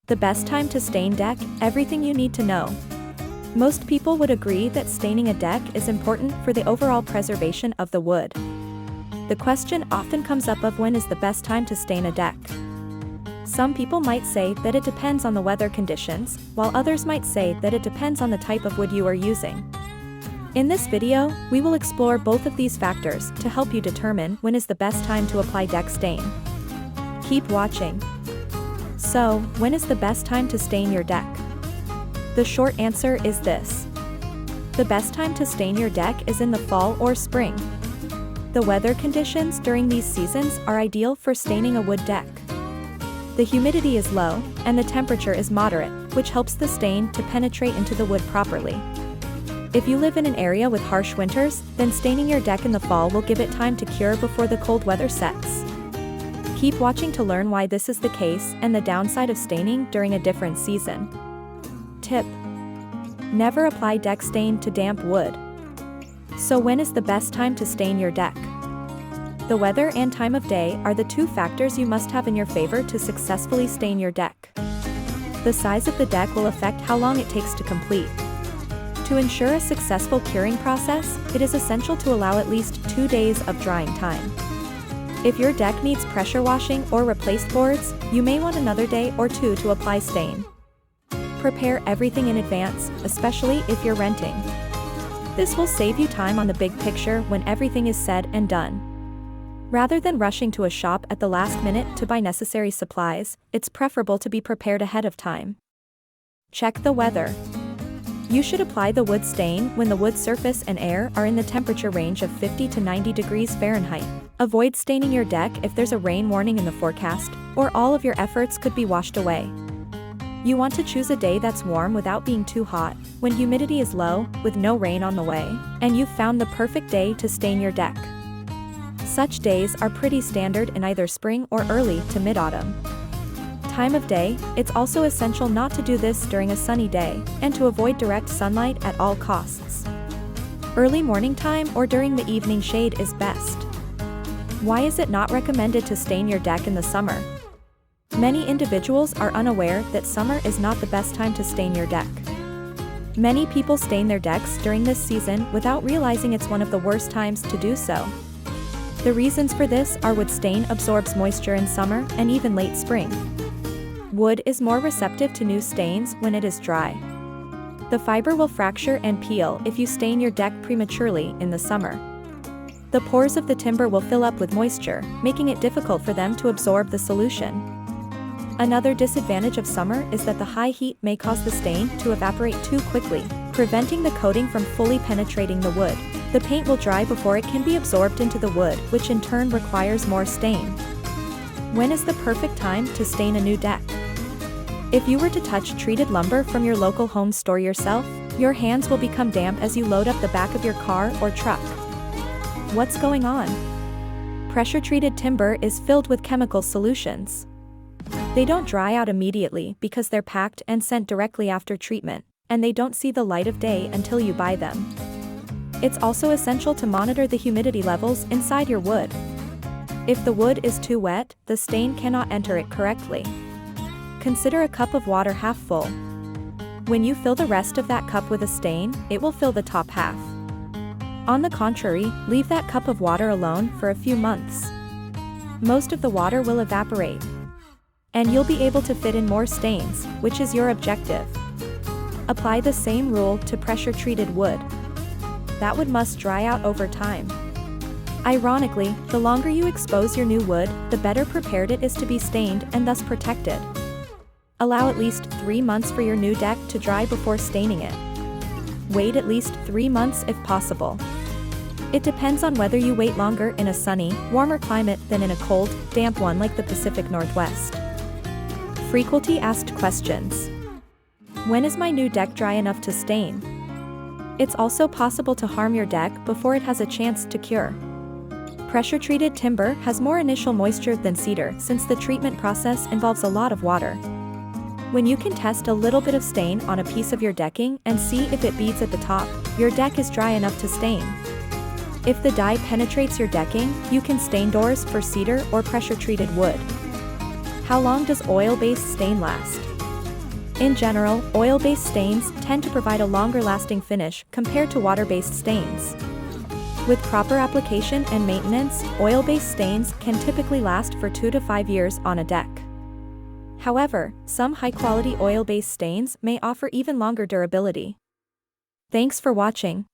The best time to stain deck, everything you need to know. Most people would agree that staining a deck is important for the overall preservation of the wood. The question often comes up of when is the best time to stain a deck. Some people might say that it depends on the weather conditions, while others might say that it depends on the type of wood you are using. In this video, we will explore both of these factors to help you determine when is the best time to apply deck stain. Keep watching. So, when is the best time to stain your deck? The short answer is this. The best time to stain your deck is in the fall or spring. The weather conditions during these seasons are ideal for staining a wood deck. The humidity is low, and the temperature is moderate, which helps the stain to penetrate into the wood properly. If you live in an area with harsh winters, then staining your deck in the fall will give it time to cure before the cold weather sets. Keep watching to learn why this is the case and the downside of staining during a different season. Tip: never apply deck stain to damp wood. So when is the best time to stain your deck? The weather and time of day are the two factors you must have in your favor to successfully stain your deck. The size of the deck will affect how long it takes to complete. To ensure a successful curing process, it is essential to allow at least 2 days of drying time. If your deck needs pressure washing or replaced boards, you may want another day or two to apply stain. Prepare everything in advance, especially if you're renting. This will save you time on the big picture when everything is said and done. Rather than rushing to a shop at the last minute to buy necessary supplies, it's preferable to be prepared ahead of time. Check the weather. You should apply the wood stain when the wood surface and air are in the temperature range of 50 to 90 degrees Fahrenheit. Avoid staining your deck if there's a rain warning in the forecast, or all of your efforts could be washed away. You want to choose a day that's warm without being too hot, when humidity is low, with no rain on the way, and you've found the perfect day to stain your deck. Such days are pretty standard in either spring or early to mid-autumn. Time of day, it's also essential not to do this during a sunny day, and to avoid direct sunlight at all costs. Early morning time or during the evening shade is best. Why is it not recommended to stain your deck in the summer? Many individuals are unaware that summer is not the best time to stain your deck. Many people stain their decks during this season without realizing it's one of the worst times to do so. The reasons for this are wood stain absorbs moisture in summer and even late spring. Wood is more receptive to new stains when it is dry. The fiber will fracture and peel if you stain your deck prematurely in the summer. The pores of the timber will fill up with moisture, making it difficult for them to absorb the solution. Another disadvantage of summer is that the high heat may cause the stain to evaporate too quickly, preventing the coating from fully penetrating the wood. The paint will dry before it can be absorbed into the wood, which in turn requires more stain. When is the perfect time to stain a new deck? If you were to touch treated lumber from your local home store yourself, your hands will become damp as you load up the back of your car or truck. What's going on? Pressure-treated timber is filled with chemical solutions. They don't dry out immediately because they're packed and sent directly after treatment, and they don't see the light of day until you buy them. It's also essential to monitor the humidity levels inside your wood. If the wood is too wet, the stain cannot enter it correctly. Consider a cup of water half full. When you fill the rest of that cup with a stain, it will fill the top half. On the contrary, leave that cup of water alone for a few months. Most of the water will evaporate, and you'll be able to fit in more stains, which is your objective. Apply the same rule to pressure-treated wood. That wood must dry out over time. Ironically, the longer you expose your new wood, the better prepared it is to be stained and thus protected. Allow at least 3 months for your new deck to dry before staining it. Wait at least 3 months if possible. It depends on whether you wait longer in a sunny, warmer climate than in a cold, damp one like the Pacific Northwest. Frequently asked questions. When is my new deck dry enough to stain? It's also possible to harm your deck before it has a chance to cure. Pressure-treated timber has more initial moisture than cedar since the treatment process involves a lot of water. When you can test a little bit of stain on a piece of your decking and see if it beads at the top, your deck is dry enough to stain. If the dye penetrates your decking, you can stain doors for cedar or pressure-treated wood. How long does oil-based stain last? In general, oil-based stains tend to provide a longer-lasting finish compared to water-based stains. With proper application and maintenance, oil-based stains can typically last for 2 to 5 years on a deck. However, some high-quality oil-based stains may offer even longer durability. Thanks for watching.